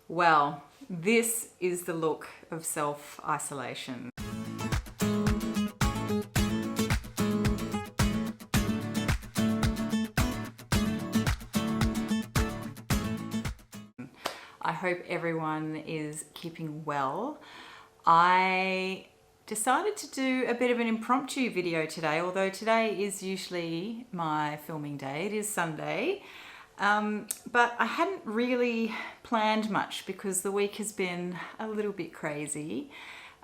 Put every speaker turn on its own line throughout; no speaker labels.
Well, this is the look of self-isolation. I hope everyone is keeping well. I decided to do a bit of an impromptu video today, although today is usually my filming day. It is Sunday. But I hadn't really planned much because the week has been a little bit crazy.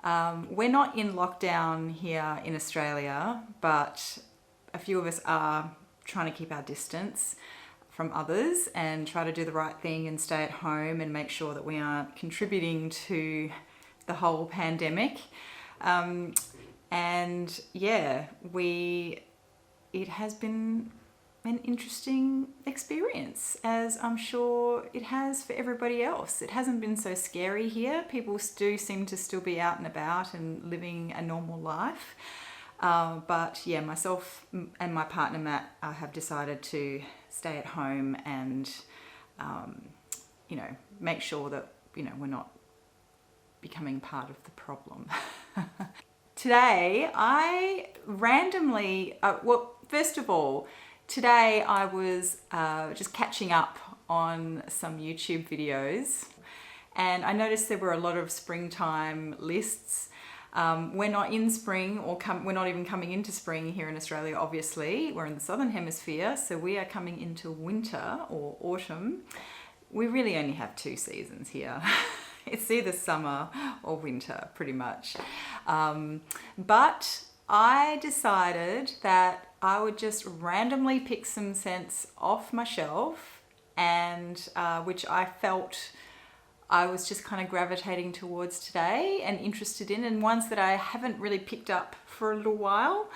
We're not in lockdown here in Australia, but a few of us are trying to keep our distance from others and try to do the right thing and stay at home and make sure that we aren't contributing to the whole pandemic. And yeah, it has been an interesting experience, as I'm sure it has for everybody else. It hasn't been so scary here. People do seem to still be out and about and living a normal life. But yeah, myself and my partner Matt have decided to stay at home and, you know, make sure that, you know, we're not becoming part of the problem. Today, I randomly, well, first of all, today I was just catching up on some YouTube videos and I noticed there were a lot of springtime lists. We're not in spring or we're not even coming into spring here in Australia, obviously. We're in the southern hemisphere, so we are coming into winter or autumn. We really only have two seasons here. It's either summer or winter, pretty much. But I decided that I would just randomly pick some scents off my shelf and which I felt I was just kind of gravitating towards today and interested in, and ones that I haven't really picked up for a little while,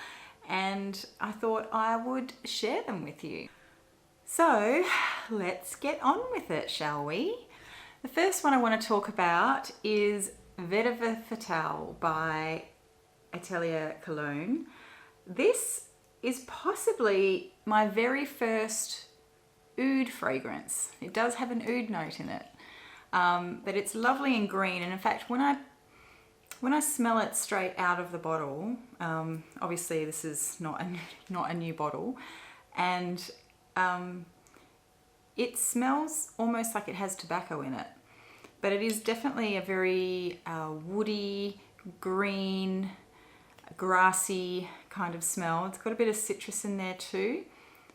and I thought I would share them with you. So let's get on with it, shall we? The first one I want to talk about is Vetiver by Atelier Cologne. This is possibly my very first oud fragrance. It does have an oud note in it, but it's lovely and green. And in fact, when I smell it straight out of the bottle, obviously this is not a new bottle, and it smells almost like it has tobacco in it, but it is definitely a very woody, green, grassy kind of smell. It's got a bit of citrus in there too,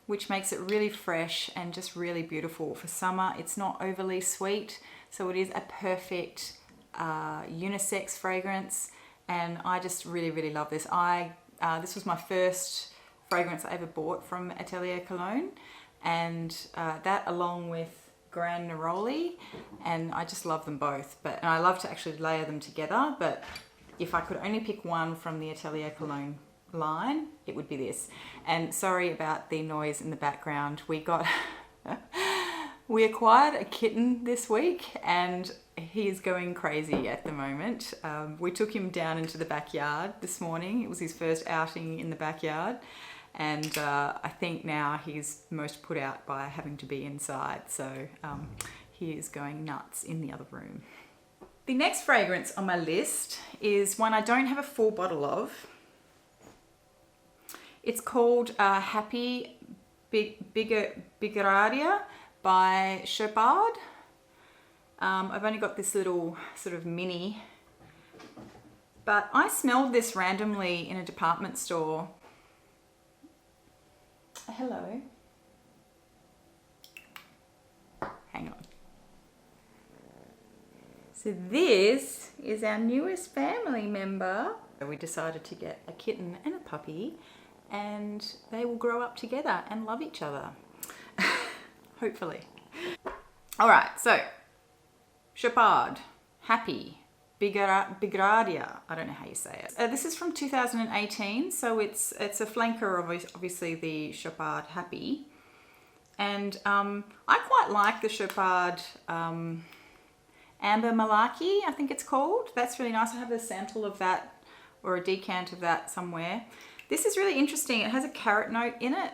which makes it really fresh and just really beautiful for summer. It's not overly sweet, so it is a perfect unisex fragrance, and I just really love this. This was my first fragrance I ever bought from Atelier Cologne, and that along with Grand Neroli, and I just love them both. And I love to actually layer them together, but if I could only pick one from the Atelier Cologne line, it would be this. And sorry about the noise in the background. We acquired a kitten this week and he is going crazy at the moment. We took him down into the backyard this morning. It was his first outing in the backyard, and I think now he's most put out by having to be inside, so he is going nuts in the other room. The next fragrance on my list is one I don't have a full bottle of. It's called Happy Bigaradia by Chopard. I've only got this little sort of mini, but I smelled this randomly in a department store. Hello. Hang on. So this is our newest family member. We decided to get a kitten and a puppy, and they will grow up together and love each other. Hopefully. All right, so Chopard, Happy, Bigaradia, I don't know how you say it. This is from 2018, so it's a flanker of obviously the Chopard Happy. And I quite like the Chopard Amber Malaki, I think it's called. That's really nice. I have a sample of that, or a decant of that somewhere. This is really interesting. It has a carrot note in it,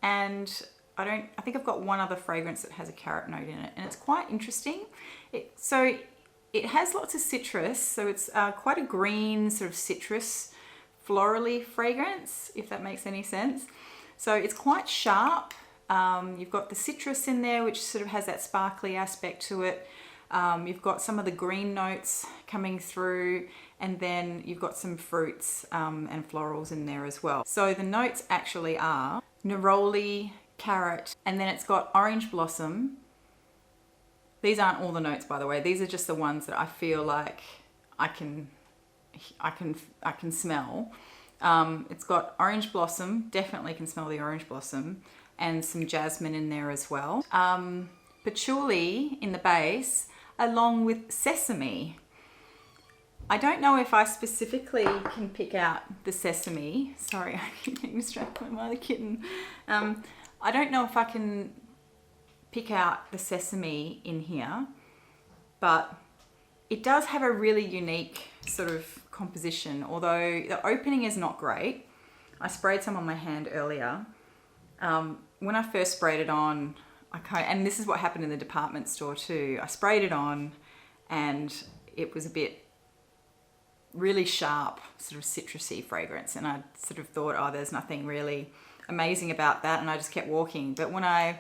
and I think I've got one other fragrance that has a carrot note in it, and it's quite interesting. It has lots of citrus, so it's quite a green sort of citrus florally fragrance, if that makes any sense. So it's quite sharp. You've got the citrus in there, which sort of has that sparkly aspect to it. You've got some of the green notes coming through, and then you've got some fruits and florals in there as well. So the notes actually are neroli, carrot, and then it's got orange blossom. These aren't all the notes, by the way. These are just the ones that I feel like I can smell. It's got orange blossom, definitely can smell the orange blossom, and some jasmine in there as well. Patchouli in the base, along with sesame. I don't know if I specifically can pick out the sesame. Sorry, I keep getting distracted by my other kitten. I don't know if I can pick out the sesame in here, but it does have a really unique sort of composition, although the opening is not great. I sprayed some on my hand earlier. When I first sprayed it on, and this is what happened in the department store too. I sprayed it on and it was a bit really sharp, sort of citrusy fragrance, and I sort of thought, oh, there's nothing really amazing about that, and I just kept walking. But when I,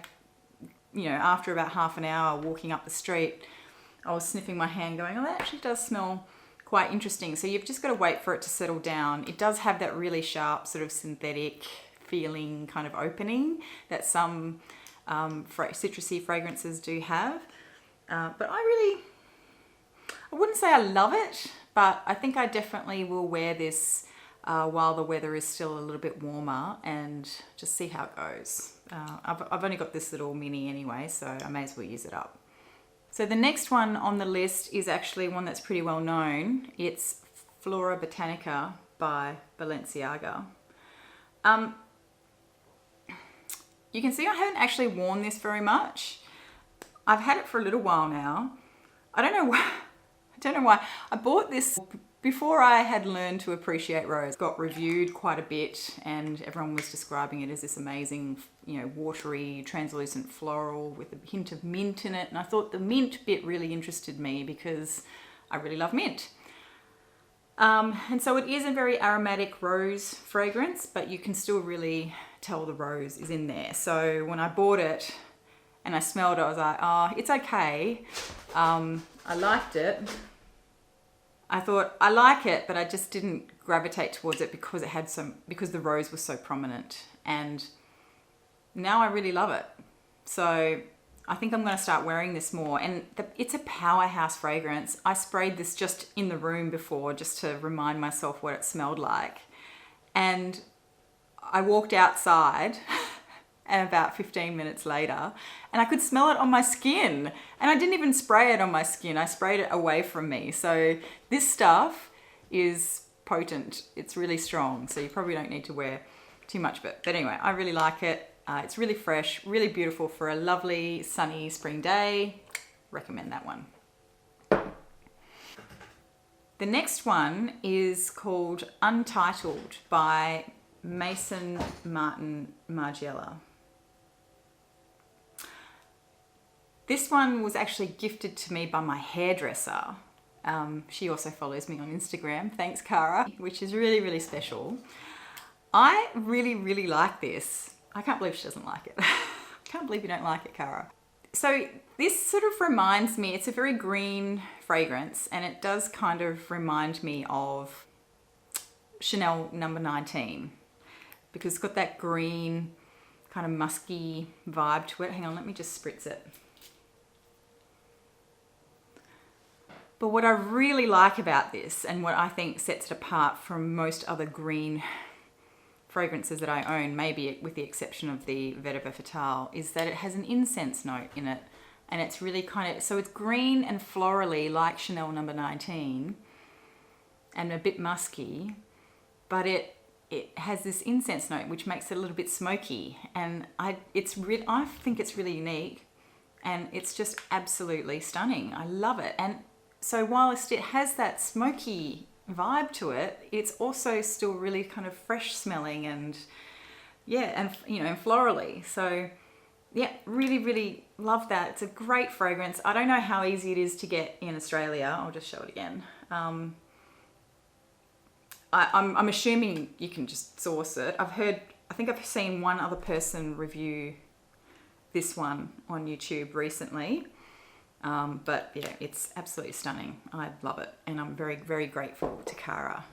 after about half an hour walking up the street, I was sniffing my hand going, oh, that actually does smell quite interesting. So you've just got to wait for it to settle down. It does have that really sharp sort of synthetic feeling kind of opening that some citrusy fragrances do have. But I wouldn't say I love it, but I think I definitely will wear this while the weather is still a little bit warmer and just see how it goes. I've only got this little mini anyway, so I may as well use it up. So the next one on the list is actually one that's pretty well known. It's Florabotanica by Balenciaga. You can see I haven't actually worn this very much. I've had it for a little while now. I don't know why. I bought this before I had learned to appreciate rose. It got reviewed quite a bit and everyone was describing it as this amazing, watery, translucent floral with a hint of mint in it. And I thought the mint bit really interested me because I really love mint. And so it is a very aromatic rose fragrance, but you can still really tell the rose is in there. So when I bought it and I smelled it, I was like, oh, it's okay. I liked it. I thought, I like it, but I just didn't gravitate towards it because because the rose was so prominent. And now I really love it. So I think I'm going to start wearing this more. And it's a powerhouse fragrance. I sprayed this just in the room before, just to remind myself what it smelled like. And I walked outside and about 15 minutes later, and I could smell it on my skin. And I didn't even spray it on my skin. I sprayed it away from me. So this stuff is potent. It's really strong. So you probably don't need to wear too much of it. But anyway, I really like it. It's really fresh, really beautiful for a lovely sunny spring day. Recommend that one. The next one is called Untitled by Maison Margiela. This one was actually gifted to me by my hairdresser. She also follows me on Instagram, thanks Cara, which is really, really special. I really, really like this. I can't believe she doesn't like it. I can't believe you don't like it, Cara. So this sort of reminds me, it's a very green fragrance, and it does kind of remind me of Chanel No. 19 because it's got that green kind of musky vibe to it. Hang on, let me just spritz it. But what I really like about this, and what I think sets it apart from most other green fragrances that I own, maybe with the exception of the Vetiver Fatale, is that it has an incense note in it. And it's really kind of, so it's green and florally like Chanel No. 19 and a bit musky, but it has this incense note which makes it a little bit smoky. And I think it's really unique, and it's just absolutely stunning. I love it. And so whilst it has that smoky vibe to it, it's also still really kind of fresh smelling and yeah, and and florally. So yeah, really, really love that. It's a great fragrance. I don't know how easy it is to get in Australia. I'll just show it again. I'm assuming you can just source it. I think I've seen one other person review this one on YouTube recently. But yeah, it's absolutely stunning. I love it. And I'm very, very grateful to Cara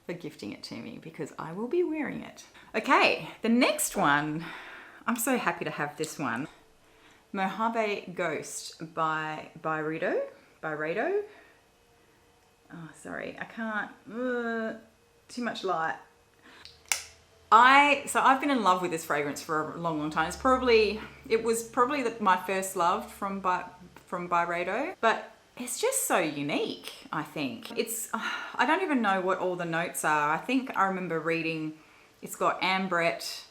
for gifting it to me because I will be wearing it. Okay, the next one, I'm so happy to have this one. Mojave Ghost by Byredo. Oh, sorry, I can't, too much light. So I've been in love with this fragrance for a long, long time. It was probably my first love from Byredo, but it's just so unique, I think. I don't even know what all the notes are. I think I remember reading, it's got ambrette,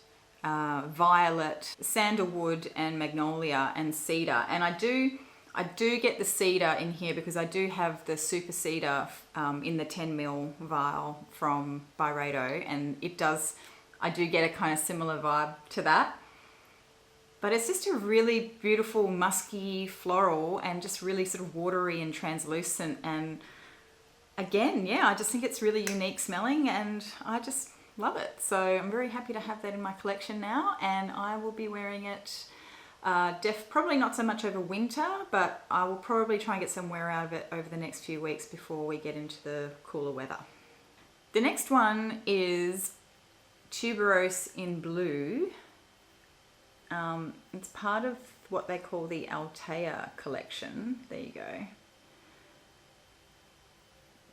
violet, sandalwood, and magnolia, and cedar. And I do get the cedar in here because I do have the super cedar in the 10ml vial from Byredo, and I do get a kind of similar vibe to that. But it's just a really beautiful, musky, floral, and just really sort of watery and translucent. And again, yeah, I just think it's really unique smelling, and I just love it. So I'm very happy to have that in my collection now, and I will be wearing it probably not so much over winter, but I will probably try and get some wear out of it over the next few weeks before we get into the cooler weather. The next one is Tuberose in Blue. It's part of what they call the Altaia collection. There you go.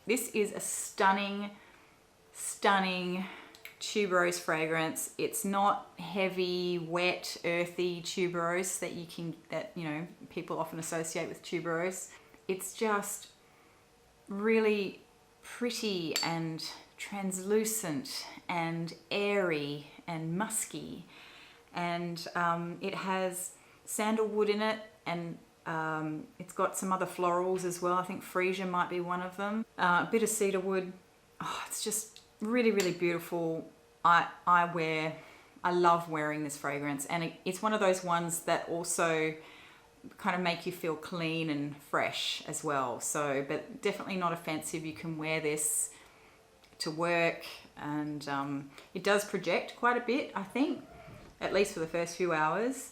This is a stunning, stunning tuberose fragrance. It's not heavy, wet, earthy tuberose that people often associate with tuberose. It's just really pretty and translucent and airy and musky, and it has sandalwood in it, and it's got some other florals as well. I think freesia might be one of them. A bit of cedarwood. Oh, it's just really, really beautiful. I love wearing this fragrance, and it's one of those ones that also kind of make you feel clean and fresh as well. So, but definitely not offensive. You can wear this to work, and it does project quite a bit, I think, at least for the first few hours,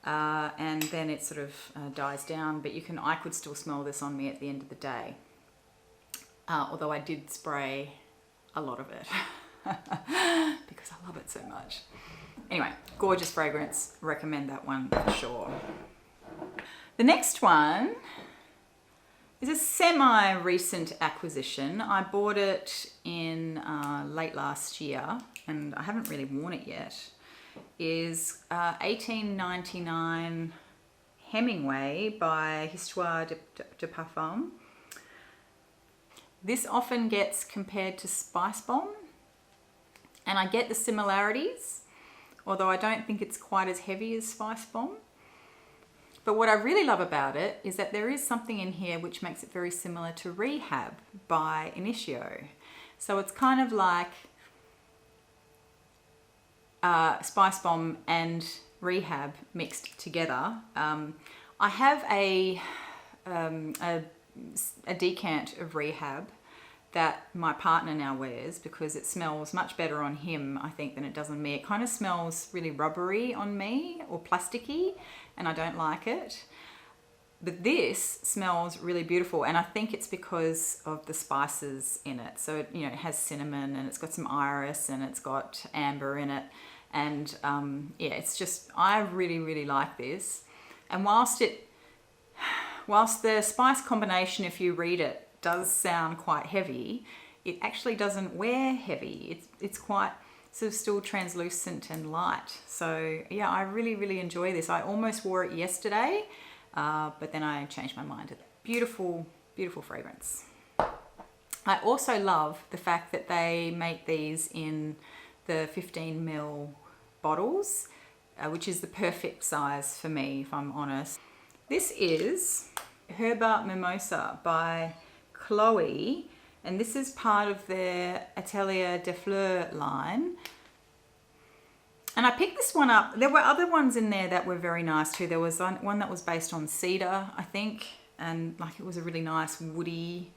and then it sort of dies down. But I could still smell this on me at the end of the day, although I did spray a lot of it because I love it so much. Anyway, gorgeous fragrance. Recommend that one for sure. The next one is a semi-recent acquisition. I bought it in late last year, and I haven't really worn it yet. Is 1899 Hemingway by Histoires de Parfums. This often gets compared to Spice Bomb, and I get the similarities, although I don't think it's quite as heavy as Spice Bomb. But what I really love about it is that there is something in here which makes it very similar to Rehab by Initio. So it's kind of like Spice Bomb and Rehab mixed together. I have a decant of Rehab that my partner now wears because it smells much better on him, I think, than it does on me. It kind of smells really rubbery on me, or plasticky, and I don't like it. But this smells really beautiful, and I think it's because of the spices in it. So it has cinnamon, and it's got some iris, and it's got amber in it, and yeah, it's just, I really, really like this. And whilst the spice combination, if you read it, does sound quite heavy, it actually doesn't wear heavy. It's quite sort of still translucent and light. So yeah, I really, really enjoy this. I almost wore it yesterday, but then I changed my mind. Beautiful, beautiful fragrance. I also love the fact that they make these in the 15ml bottles, which is the perfect size for me, if I'm honest. This is Herba Mimosa by Chloe, and this is part of their Atelier de Fleurs line. And I picked this one up. There were other ones in there that were very nice too. There was one that was based on cedar, I think, and like it was a really nice woody,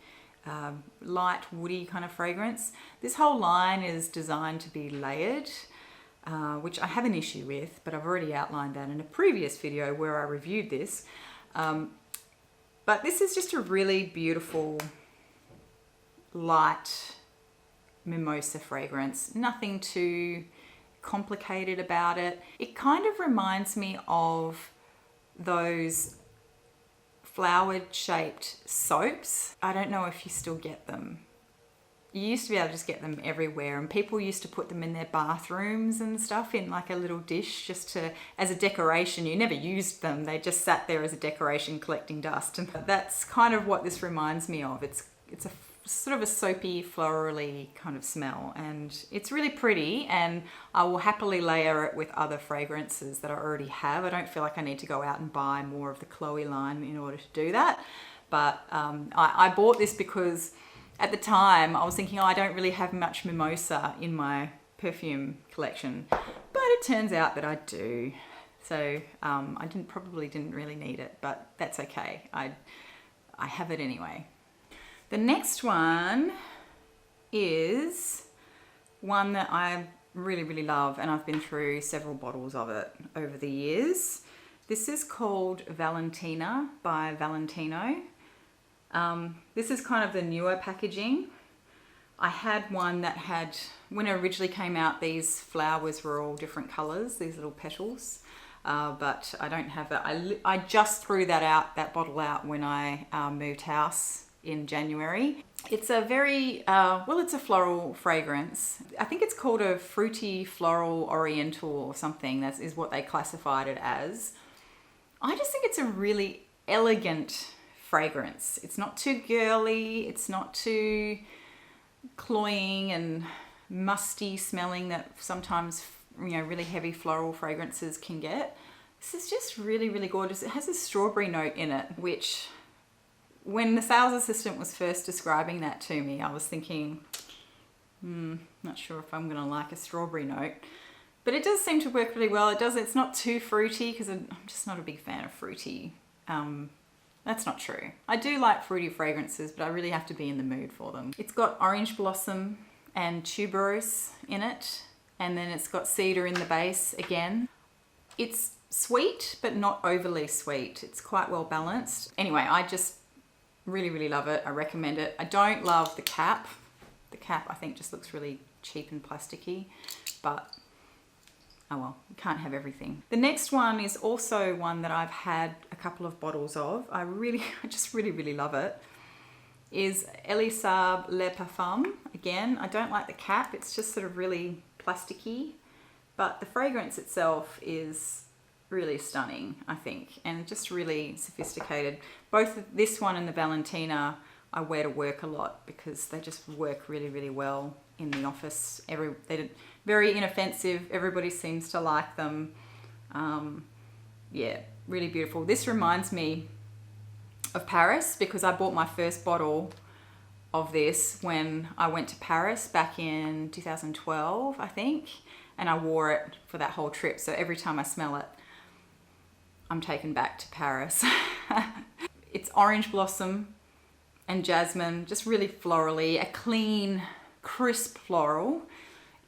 light woody kind of fragrance. This whole line is designed to be layered, which I have an issue with, but I've already outlined that in a previous video where I reviewed this. But this is just a really beautiful, light mimosa fragrance. Nothing too complicated about it. It kind of reminds me of those flowered shaped soaps. I don't know if you still get them. You used to be able to just get them everywhere, and people used to put them in their bathrooms and stuff in like a little dish just to, as a decoration. You never used them. They just sat there as a decoration collecting dust. And that's kind of what this reminds me of. It's a sort of a soapy, florally kind of smell, and it's really pretty, and I will happily layer it with other fragrances that I already have. I don't feel like I need to go out and buy more of the Chloe line in order to do that, but I bought this because at the time I was thinking, oh, I don't really have much mimosa in my perfume collection, but it turns out that I do. So I probably didn't really need it, but that's okay. I have it anyway. The next one is one that I really, really love, and I've been through several bottles of it over the years. This is called Valentina by Valentino. This is kind of the newer packaging. I had one that had, when it originally came out, these flowers were all different colors, these little petals. But I don't have that. I just threw that bottle out when I moved house in January. It's a very, well, it's a floral fragrance. I think it's called a fruity floral oriental or something. That is what they classified it as. I just think it's a really elegant fragrance. It's not too girly. It's not too cloying and musty smelling that sometimes, you know, really heavy floral fragrances can get. This is just really, really gorgeous. It has a strawberry note in it, which when the sales assistant was first describing that to me, I was thinking, not sure if I'm gonna like a strawberry note, but it does seem to work really well. It's not too fruity, because I'm just not a big fan of fruity. That's not true. I do like fruity fragrances, but I really have to be in the mood for them. It's got orange blossom and tuberose in it, and then it's got cedar in the base again. It's sweet, but not overly sweet. It's quite well balanced. Anyway, I just really, really love it. I recommend it. I don't love the cap. The cap, I think, just looks really cheap and plasticky, but oh well, you can't have everything. The next one is also one that I've had a couple of bottles of. I just really, really love it. Is Elie Saab Le Parfum. Again, I don't like the cap. It's just sort of really plasticky, but the fragrance itself is really stunning, I think, and just really sophisticated. Both this one and the Valentina I wear to work a lot because they just work really, really well in the office. They're very inoffensive. Everybody seems to like them. Yeah, really beautiful. This reminds me of Paris because I bought my first bottle of this when I went to Paris back in 2012, I think, and I wore it for that whole trip. So every time I smell it, I'm taken back to Paris. It's orange blossom and jasmine, just really florally, a clean, crisp floral.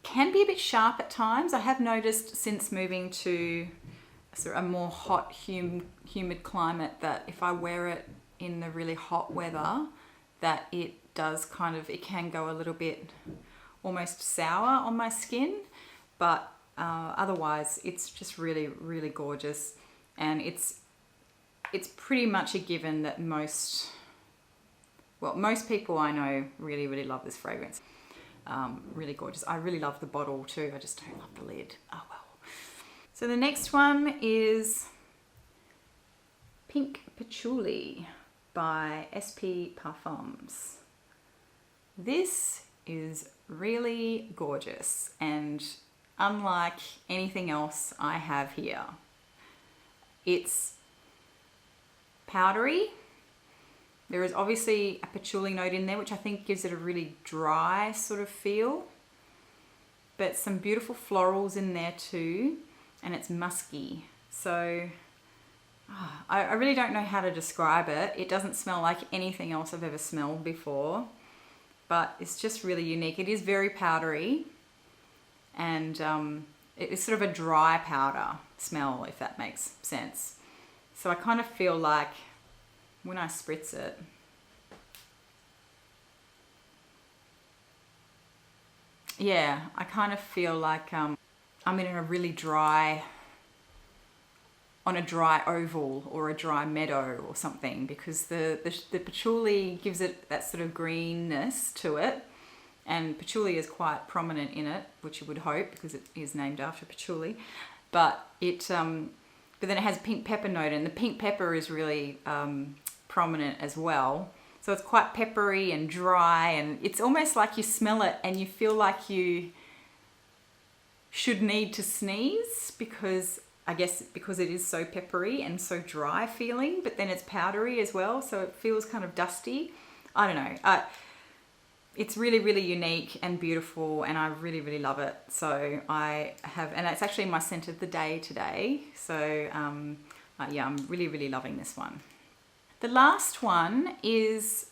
Can be a bit sharp at times. I have noticed since moving to a more hot, humid climate that if I wear it in the really hot weather, that it can go a little bit almost sour on my skin, but otherwise it's just really, really gorgeous. And it's pretty much a given that most people I know really, really love this fragrance. Really gorgeous. I really love the bottle too. I just don't love the lid. Oh well. So the next one is Pink Patchouli by SP Parfums. This is really gorgeous and unlike anything else I have here. It's powdery. There is obviously a patchouli note in there, which I think gives it a really dry sort of feel. but some beautiful florals in there too, and it's musky. So I really don't know how to describe it. It doesn't smell like anything else I've ever smelled before, but it's just really unique. It is very powdery, and it's sort of a dry powder smell, if that makes sense. So I kind of feel like when I spritz it, yeah, I kind of feel like I'm in a really dry, on a dry oval or a dry meadow or something, because the patchouli gives it that sort of greenness to it, and patchouli is quite prominent in it, which you would hope because it is named after patchouli, but then it has pink pepper note, and the pink pepper is really prominent as well. So it's quite peppery and dry, and it's almost like you smell it and you feel like you should need to sneeze, because I guess because it is so peppery and so dry feeling, but then it's powdery as well, so it feels kind of dusty. I don't know. It's really, really unique and beautiful, and I really, really love it. So and it's actually my scent of the day today. So yeah, I'm really, really loving this one. The last one is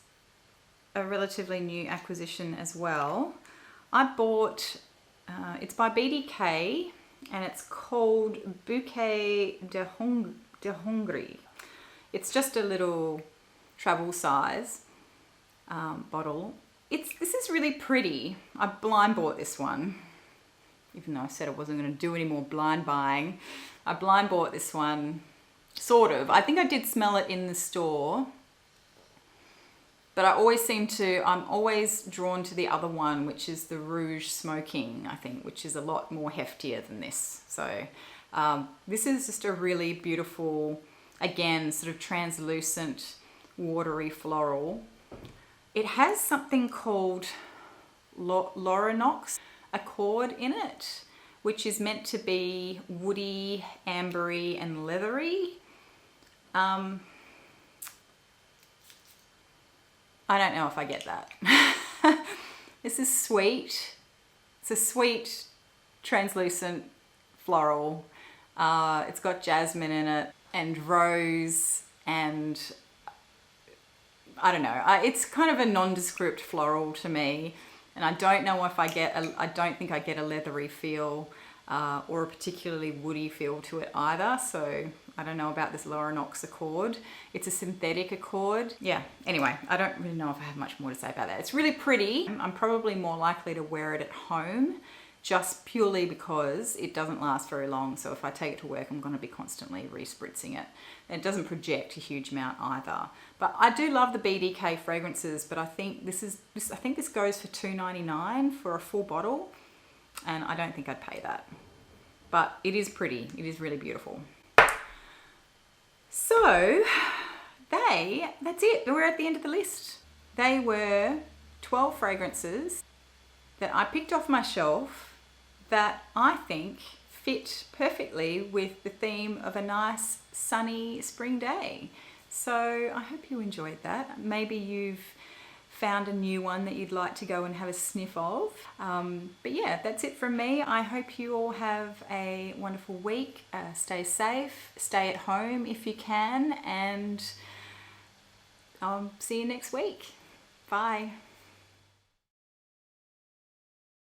a relatively new acquisition as well. I bought, it's by BDK, and it's called Bouquet de Hongrie. It's just a little travel size bottle. This is really pretty. I blind bought this one, even though I said I wasn't going to do any more blind buying. I blind bought this one, sort of. I think I did smell it in the store, but I'm always drawn to the other one, which is the Rouge Smoking, I think, which is a lot more heftier than this. So this is just a really beautiful, again, sort of translucent, watery floral. It has something called Lorinox accord in it, which is meant to be woody, ambery, and leathery. I don't know if I get that. This is sweet. It's a sweet, translucent floral. It's got jasmine in it, and rose, and I don't know. It's kind of a nondescript floral to me, and I don't know if I don't think I get a leathery feel or a particularly woody feel to it either. So I don't know about this Lorinox accord. It's a synthetic accord. Yeah, anyway, I don't really know if I have much more to say about that. It's really pretty. I'm probably more likely to wear it at home, just purely because it doesn't last very long. So if I take it to work, I'm going to be constantly re-spritzing it. And it doesn't project a huge amount either. But I do love the BDK fragrances, but I think this goes for $2.99 for a full bottle, and I don't think I'd pay that. But it is pretty. It is really beautiful. So that's it. We're at the end of the list. They were 12 fragrances that I picked off my shelf that I think fit perfectly with the theme of a nice sunny spring day. So I hope you enjoyed that. Maybe you've found a new one that you'd like to go and have a sniff of. But yeah, that's it from me. I hope you all have a wonderful week. Stay safe, stay at home if you can, and I'll see you next week. Bye.